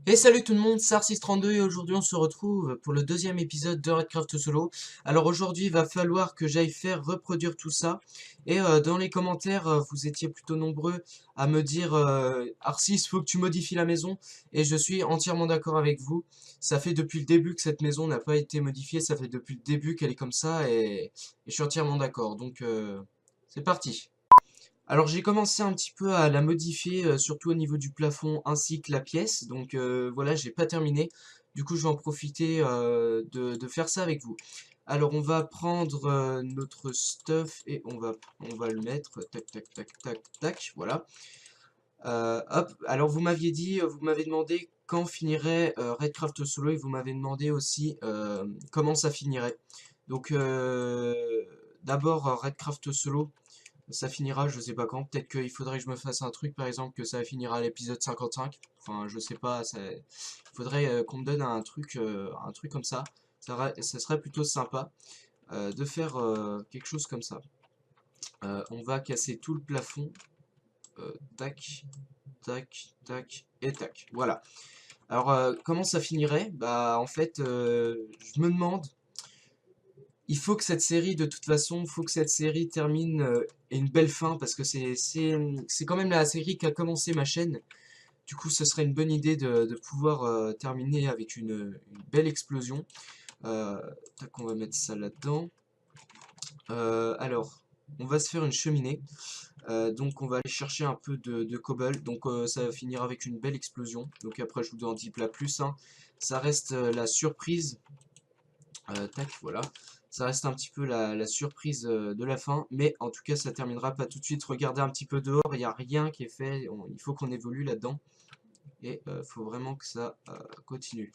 Et salut tout le monde, c'est Arcis32 et aujourd'hui on se retrouve pour le deuxième épisode de Redcraft Solo. Alors aujourd'hui il va falloir que j'aille faire reproduire tout ça. Et dans les commentaires vous étiez plutôt nombreux à me dire Arcis, faut que tu modifies la maison. Et je suis entièrement d'accord avec vous. Ça fait depuis le début que cette maison n'a pas été modifiée, ça fait depuis le début qu'elle est comme ça et je suis entièrement d'accord. Donc c'est parti. Alors j'ai commencé un petit peu à la modifier, surtout au niveau du plafond ainsi que la pièce. Donc voilà, j'ai pas terminé. Du coup, je vais en profiter de faire ça avec vous. Alors on va prendre notre stuff et on va le mettre. Tac, tac, tac, tac, tac. Voilà. Hop. Alors vous m'aviez dit, vous m'avez demandé quand finirait Redcraft Solo et vous m'avez demandé aussi comment ça finirait. Donc d'abord Redcraft Solo. Ça finira, je sais pas quand. Peut-être qu'il faudrait que je me fasse un truc, par exemple, que ça finira à l'épisode 55. Enfin, je sais pas. Il faudrait qu'on me donne un truc comme ça. Ça serait plutôt sympa de faire quelque chose comme ça. On va casser tout le plafond. Tac, tac, tac et tac. Voilà. Alors, comment ça finirait? Bah, en fait, je me demande. Il faut que cette série, de toute façon, faut que cette série termine et une belle fin, parce que c'est quand même la série qui a commencé ma chaîne. Du coup, ce serait une bonne idée de pouvoir terminer avec une belle explosion. Euh, Tac, on va mettre ça là-dedans. Alors, on va se faire une cheminée. Donc, on va aller chercher un peu de cobble. Donc, ça va finir avec une belle explosion. Donc, après, je vous en dis pas plus, hein. Ça reste la surprise. Tac, voilà. Ça reste un petit peu la surprise de la fin, mais en tout cas ça terminera pas tout de suite. Regardez un petit peu dehors, il n'y a rien qui est fait, il faut qu'on évolue là-dedans, et il faut vraiment que ça continue.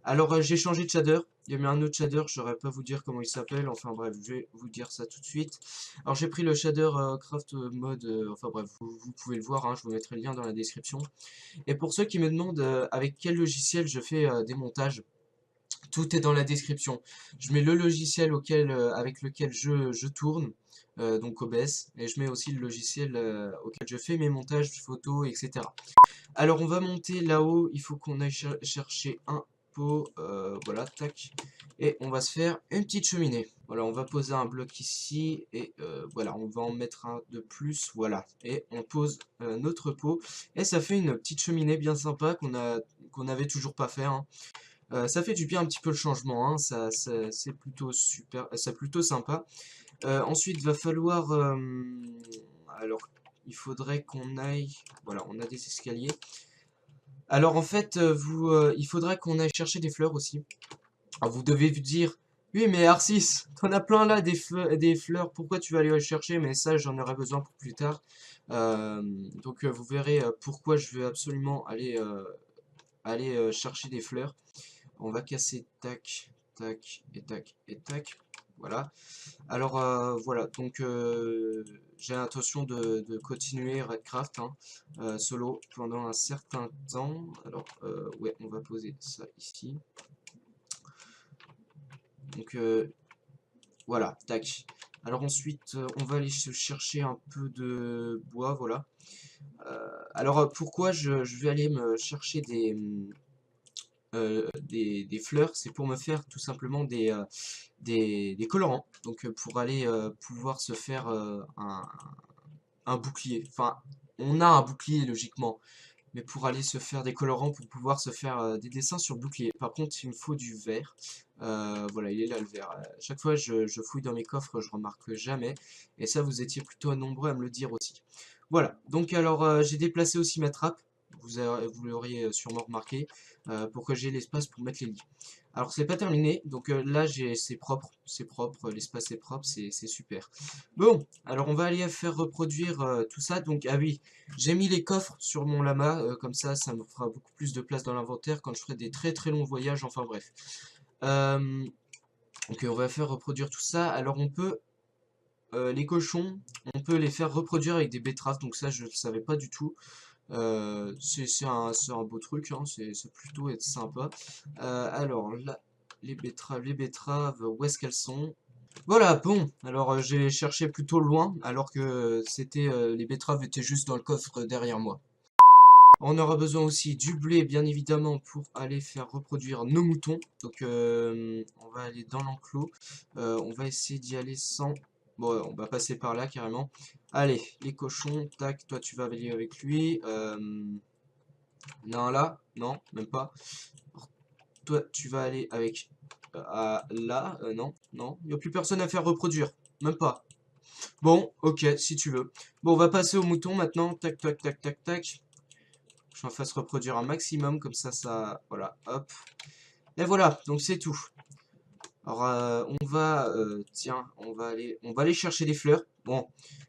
Alors j'ai changé de shader, il y a mis un autre shader, je saurais pas vous dire comment il s'appelle, enfin bref, je vais vous dire ça tout de suite. Alors j'ai pris le shader craft mode, enfin bref, vous pouvez le voir, hein, je vous mettrai le lien dans la description. Et pour ceux qui me demandent avec quel logiciel je fais des montages, tout est dans la description. Je mets le logiciel avec lequel je tourne, donc OBS, et je mets aussi le logiciel auquel je fais mes montages photos, etc. Alors on va monter là-haut, il faut qu'on aille chercher un pot, voilà, tac, et on va se faire une petite cheminée. Voilà, on va poser un bloc ici, et voilà, on va en mettre un de plus, voilà, et on pose notre pot, et ça fait une petite cheminée bien sympa qu'on n'avait toujours pas fait, hein. Ça fait du bien un petit peu le changement, hein, c'est plutôt super, c'est plutôt sympa. Ensuite, va falloir, alors, il faudrait qu'on aille, voilà, on a des escaliers. Alors en fait, il faudrait qu'on aille chercher des fleurs aussi. Alors vous devez vous dire, oui mais Arcis, t'en as plein là des fleurs, pourquoi tu vas aller les chercher? Mais ça, j'en aurai besoin pour plus tard. Euh, donc vous verrez pourquoi je veux absolument aller chercher des fleurs. On va casser tac, tac et tac et tac. Voilà. Alors voilà, donc j'ai l'intention de continuer Redcraft, hein, solo pendant un certain temps. Alors ouais, on va poser ça ici. Donc voilà, tac. Alors ensuite, on va aller se chercher un peu de bois, voilà. Alors pourquoi je vais aller me chercher des fleurs, c'est pour me faire tout simplement des colorants. Donc pour aller pouvoir se faire un bouclier. Enfin, on a un bouclier logiquement, mais pour aller se faire des colorants, pour pouvoir se faire des dessins sur le bouclier. Par contre, il me faut du vert. Voilà, il est là le vert. Chaque fois je fouille dans mes coffres, je remarque jamais. Et ça, vous étiez plutôt nombreux à me le dire aussi. Voilà, donc alors j'ai déplacé aussi ma trappe. Vous l'auriez sûrement remarqué, pour que j'ai l'espace pour mettre les lits. Alors c'est pas terminé, donc là c'est propre, l'espace est propre, c'est super. Bon, alors on va aller faire reproduire tout ça. Donc ah oui, j'ai mis les coffres sur mon lama, comme ça me fera beaucoup plus de place dans l'inventaire quand je ferai des très très longs voyages, enfin bref. Euh, donc on va faire reproduire tout ça. Alors on peut, les cochons, on peut les faire reproduire avec des betteraves, donc ça je ne savais pas du tout. C'est un beau truc, hein, c'est plutôt être sympa. Alors là, les betteraves, où est-ce qu'elles sont? Voilà, bon, alors j'ai cherché plutôt loin, alors que c'était les betteraves étaient juste dans le coffre derrière moi. On aura besoin aussi du blé, bien évidemment, pour aller faire reproduire nos moutons. Donc, on va aller dans l'enclos. On va essayer d'y aller sans... Bon, on va passer par là, carrément. Allez, les cochons, tac, toi, tu vas aller avec lui. Non, là, non, même pas. Toi, tu vas aller avec... là, non, non. Il n'y a plus personne à faire reproduire. Même pas. Bon, ok, si tu veux. Bon, on va passer aux moutons maintenant. Tac, tac, tac, tac, tac. J'en fasse reproduire un maximum, comme ça, voilà, hop. Et voilà, donc c'est tout. Alors, on va, tiens, on va aller chercher des fleurs. Bon,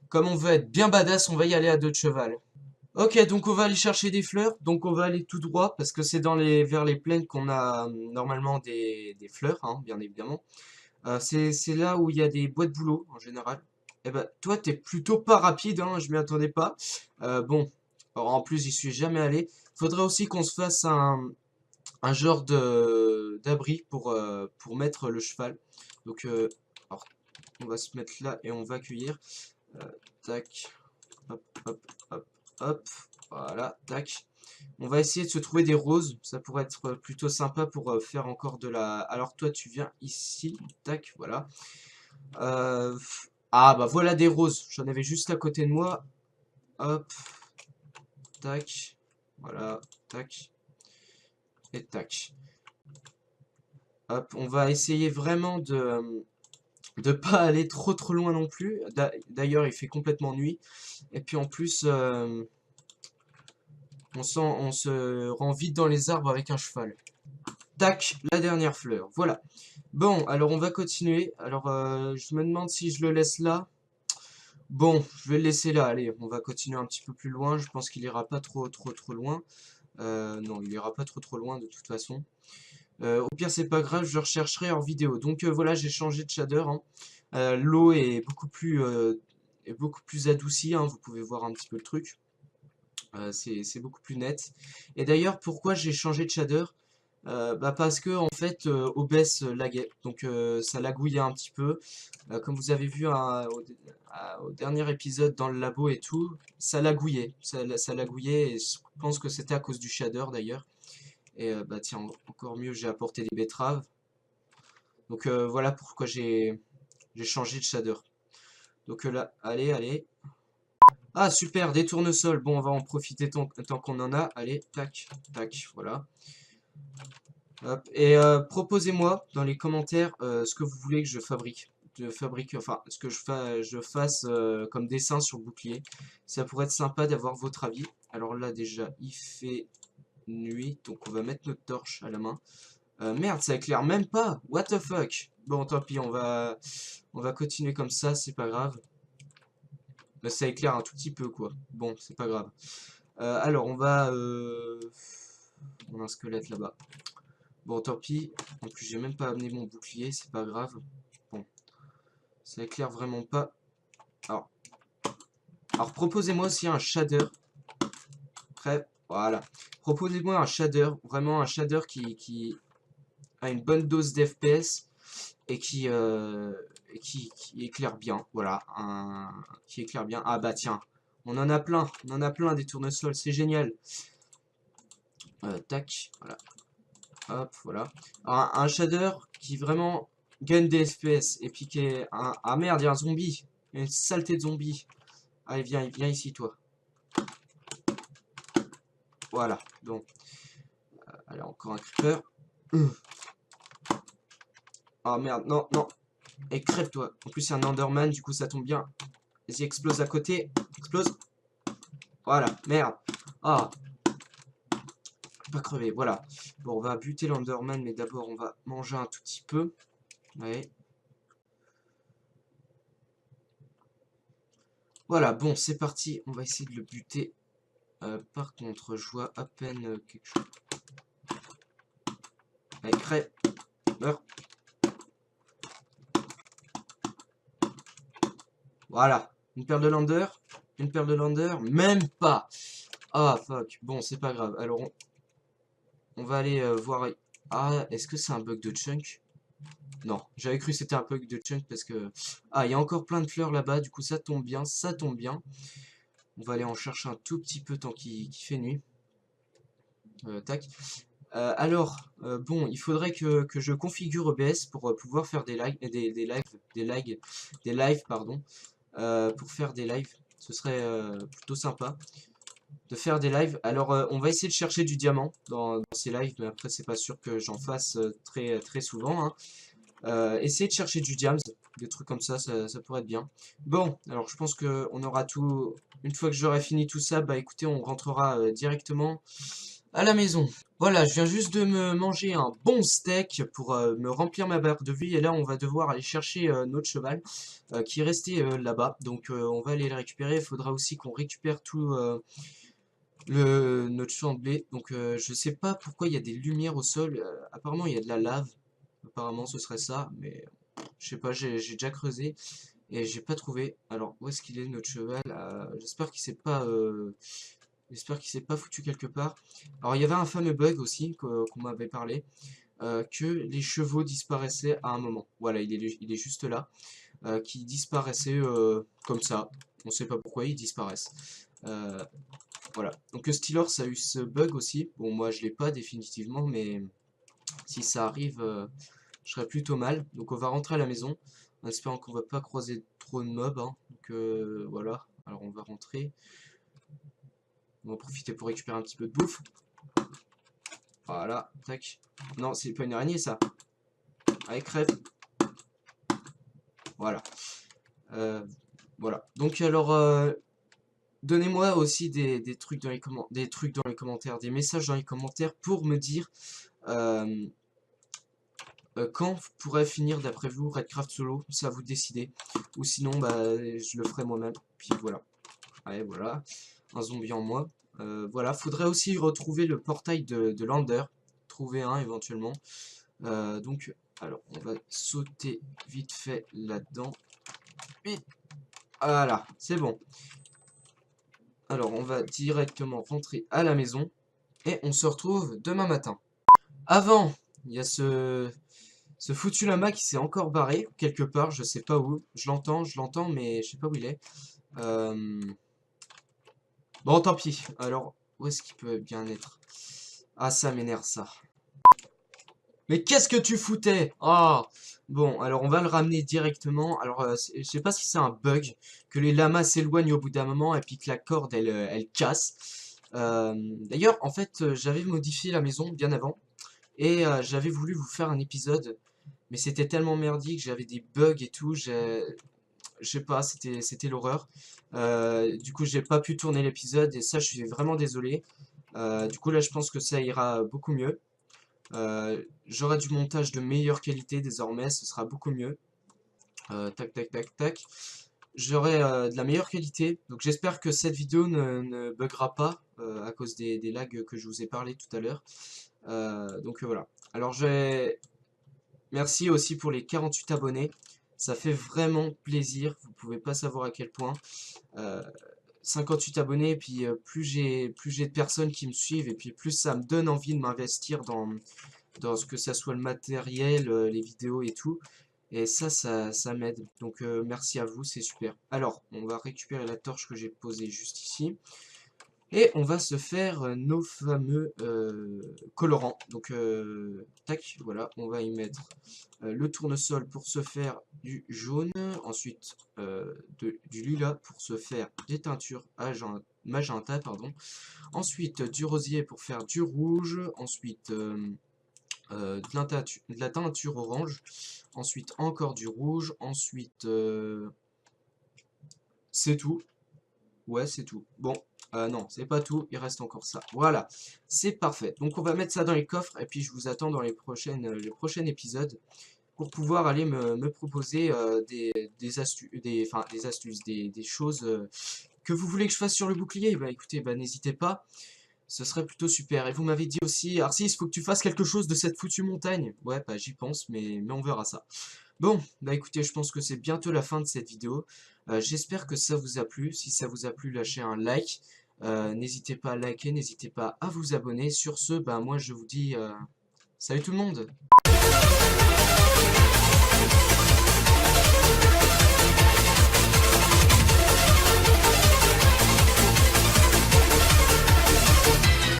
comme on veut être bien badass, on va y aller à deux de cheval. Ok, donc on va aller chercher des fleurs. Donc on va aller tout droit, parce que c'est vers les plaines qu'on a normalement des fleurs, hein, bien évidemment. C'est là où il y a des bois de bouleau, en général. Eh ben, toi, t'es plutôt pas rapide, hein, je m'y attendais pas. Bon, alors, en plus, j'y suis jamais allé. Faudrait aussi qu'on se fasse un genre de d'abri pour mettre le cheval. Donc, alors, on va se mettre là et on va cueillir. Tac, hop, hop, hop, hop. Voilà, tac. On va essayer de se trouver des roses. Ça pourrait être plutôt sympa pour faire encore de la... Alors, toi, tu viens ici. Tac, voilà. Euh, Ah, bah voilà des roses. J'en avais juste à côté de moi. Hop, tac. Voilà, tac. Et tac. Hop, on va essayer vraiment de pas aller trop loin non plus. D'ailleurs, il fait complètement nuit. Et puis en plus, on se rend vite dans les arbres avec un cheval. Tac, la dernière fleur. Voilà. Bon, alors on va continuer. Alors, je me demande si je le laisse là. Bon, je vais le laisser là. Allez, on va continuer un petit peu plus loin. Je pense qu'il ira pas trop loin. Non, il ira pas trop loin de toute façon. Au pire, c'est pas grave, je rechercherai hors vidéo. Donc voilà, j'ai changé de shader, hein. L'eau est beaucoup plus adoucie, hein. Vous pouvez voir un petit peu le truc. C'est beaucoup plus net. Et d'ailleurs, pourquoi j'ai changé de shader? Bah parce que en fait OBS laguait, donc ça lagouillait un petit peu. Comme vous avez vu hein, au dernier épisode dans le labo et tout, ça lagouillait, ça lagouillait et je pense que c'était à cause du shader d'ailleurs. Et bah tiens, encore mieux, j'ai apporté des betteraves. Donc voilà pourquoi j'ai changé de shader. Donc là, allez. Ah super, des tournesols. Bon, on va en profiter tant qu'on en a. Allez, tac, tac, voilà. Hop. Et proposez-moi dans les commentaires ce que vous voulez que je fabrique. Enfin, ce que je fasse comme dessin sur le bouclier. Ça pourrait être sympa d'avoir votre avis. Alors là, déjà, il fait nuit. Donc on va mettre notre torche à la main. Merde, ça éclaire même pas. What the fuck? Bon, tant pis, on va continuer comme ça, c'est pas grave. Mais ça éclaire un tout petit peu, quoi. Bon, c'est pas grave. Alors, on va... On a un squelette là-bas. Bon, tant pis. En plus, j'ai même pas amené mon bouclier, c'est pas grave. Bon, ça éclaire vraiment pas. Alors, proposez-moi aussi un shader. Après, voilà. Proposez-moi un shader, vraiment un shader qui a une bonne dose d'FPS et qui éclaire bien. Voilà, qui éclaire bien. Ah bah tiens, on en a plein des tournesols, c'est génial. Tac, voilà. Hop, voilà. Un shader qui vraiment gagne des FPS et puis qui est un... Ah merde, il y a un zombie. Il y a une saleté de zombie. Allez, viens ici, toi. Voilà, donc. Allez, encore un creeper. Ah merde, non, non. Et crève-toi. En plus, c'est un Enderman, du coup, ça tombe bien. Vas-y, explose à côté. Explose. Voilà, merde. Ah, pas crevé, voilà. Bon, on va buter l'Enderman, mais d'abord, on va manger un tout petit peu. Ouais. Voilà, bon, c'est parti. On va essayer de le buter. Par contre, je vois à peine quelque chose. Allez, crève. Meurs. Voilà. Une paire de lander. Une paire de lander. Même pas. Ah, fuck. Bon, c'est pas grave. Alors, on va aller voir... Ah, est-ce que c'est un bug de chunk? Non, j'avais cru que c'était un bug de chunk parce que... Ah, il y a encore plein de fleurs là-bas, du coup ça tombe bien, ça tombe bien. On va aller en chercher un tout petit peu tant qu'il fait nuit. Tac. Bon, il faudrait que je configure OBS pour pouvoir faire des lives, pardon, pour faire des lives. Ce serait plutôt sympa de faire des lives. Alors, on va essayer de chercher du diamant dans ces lives, mais après, c'est pas sûr que j'en fasse très souvent, hein. Essayer de chercher du diams, des trucs comme ça pourrait être bien. Bon, alors je pense que on aura tout. Une fois que j'aurai fini tout ça, bah écoutez, on rentrera directement à la maison. Voilà, je viens juste de me manger un bon steak pour me remplir ma barre de vie. Et là, on va devoir aller chercher notre cheval qui est resté là-bas. Donc, on va aller le récupérer. Il faudra aussi qu'on récupère tout notre champ de blé. Donc, je sais pas pourquoi il y a des lumières au sol. Apparemment, il y a de la lave. Apparemment, ce serait ça. Mais je sais pas, j'ai déjà creusé et j'ai pas trouvé. Alors, où est-ce qu'il est notre cheval? J'espère qu'il s'est pas. J'espère qu'il s'est pas foutu quelque part. Alors il y avait un fameux bug aussi qu'on m'avait parlé, que les chevaux disparaissaient à un moment. Voilà, il est juste là, qui disparaissaient comme ça. On sait pas pourquoi ils disparaissent. Euh, voilà. Donc Steelers a eu ce bug aussi. Bon, moi je l'ai pas définitivement, mais si ça arrive, je serais plutôt mal. Donc on va rentrer à la maison, en espérant qu'on va pas croiser trop de mobs, hein. Donc voilà. Alors on va rentrer. On va en profiter pour récupérer un petit peu de bouffe. Voilà, tac. Non, c'est pas une araignée ça. Allez, crève. Voilà. Euh, voilà. Donc alors, donnez-moi aussi des trucs dans les commentaires, des messages dans les commentaires pour me dire euh, quand vous pourrez finir d'après vous Redcraft Solo. Ça vous décidez. Ou sinon, bah, je le ferai moi-même. Puis voilà. Allez, voilà. Un zombie en moi. Voilà. Faudrait aussi retrouver le portail de Lander. Trouver un éventuellement. Donc, alors, on va sauter vite fait là-dedans. Vite. Voilà, c'est bon. Alors, on va directement rentrer à la maison. Et on se retrouve demain matin. Avant, il y a ce foutu lama qui s'est encore barré, quelque part, je sais pas où. Je l'entends, mais je sais pas où il est. Euh, Bon, tant pis. Alors, où est-ce qu'il peut bien être? Ah, ça m'énerve, ça. Mais qu'est-ce que tu foutais? Ah! Bon, alors on va le ramener directement. Alors, je sais pas si c'est un bug, que les lamas s'éloignent au bout d'un moment et puis que la corde, elle casse. D'ailleurs, en fait, j'avais modifié la maison bien avant et j'avais voulu vous faire un épisode, mais c'était tellement merdique, j'avais des bugs et tout, je sais pas, c'était l'horreur. Du coup, j'ai pas pu tourner l'épisode et ça, je suis vraiment désolé. Du coup, là, je pense que ça ira beaucoup mieux. J'aurai du montage de meilleure qualité désormais, ce sera beaucoup mieux. Tac, tac, tac, tac. J'aurai de la meilleure qualité, donc j'espère que cette vidéo ne buggera pas à cause des lags que je vous ai parlé tout à l'heure. Donc voilà. Alors merci aussi pour les 48 abonnés, ça fait vraiment plaisir, vous pouvez pas savoir à quel point. Euh, 58 abonnés, et puis plus j'ai de personnes qui me suivent, et puis plus ça me donne envie de m'investir dans ce que ça soit le matériel, les vidéos et tout. Et ça m'aide. Donc merci à vous, c'est super. Alors, on va récupérer la torche que j'ai posée juste ici. Et on va se faire nos fameux colorants. Donc, tac, voilà, on va y mettre le tournesol pour se faire du jaune. Ensuite, du lilas pour se faire des teintures magenta, pardon. Ensuite, du rosier pour faire du rouge. Ensuite, de la teinture orange. Ensuite, encore du rouge. Ensuite, c'est tout. Ouais, c'est tout. Bon, non, c'est pas tout, il reste encore ça. Voilà, c'est parfait. Donc on va mettre ça dans les coffres et puis je vous attends dans les prochains épisodes pour pouvoir aller me proposer des astuces, des choses que vous voulez que je fasse sur le bouclier. Bah écoutez, bah n'hésitez pas, ce serait plutôt super. Et vous m'avez dit aussi, Arcis, il faut que tu fasses quelque chose de cette foutue montagne. Ouais, bah j'y pense, mais on verra ça. Bon, bah écoutez, je pense que c'est bientôt la fin de cette vidéo. J'espère que ça vous a plu. Si ça vous a plu, lâchez un like. N'hésitez pas à liker, n'hésitez pas à vous abonner. Sur ce, bah moi je vous dis salut tout le monde!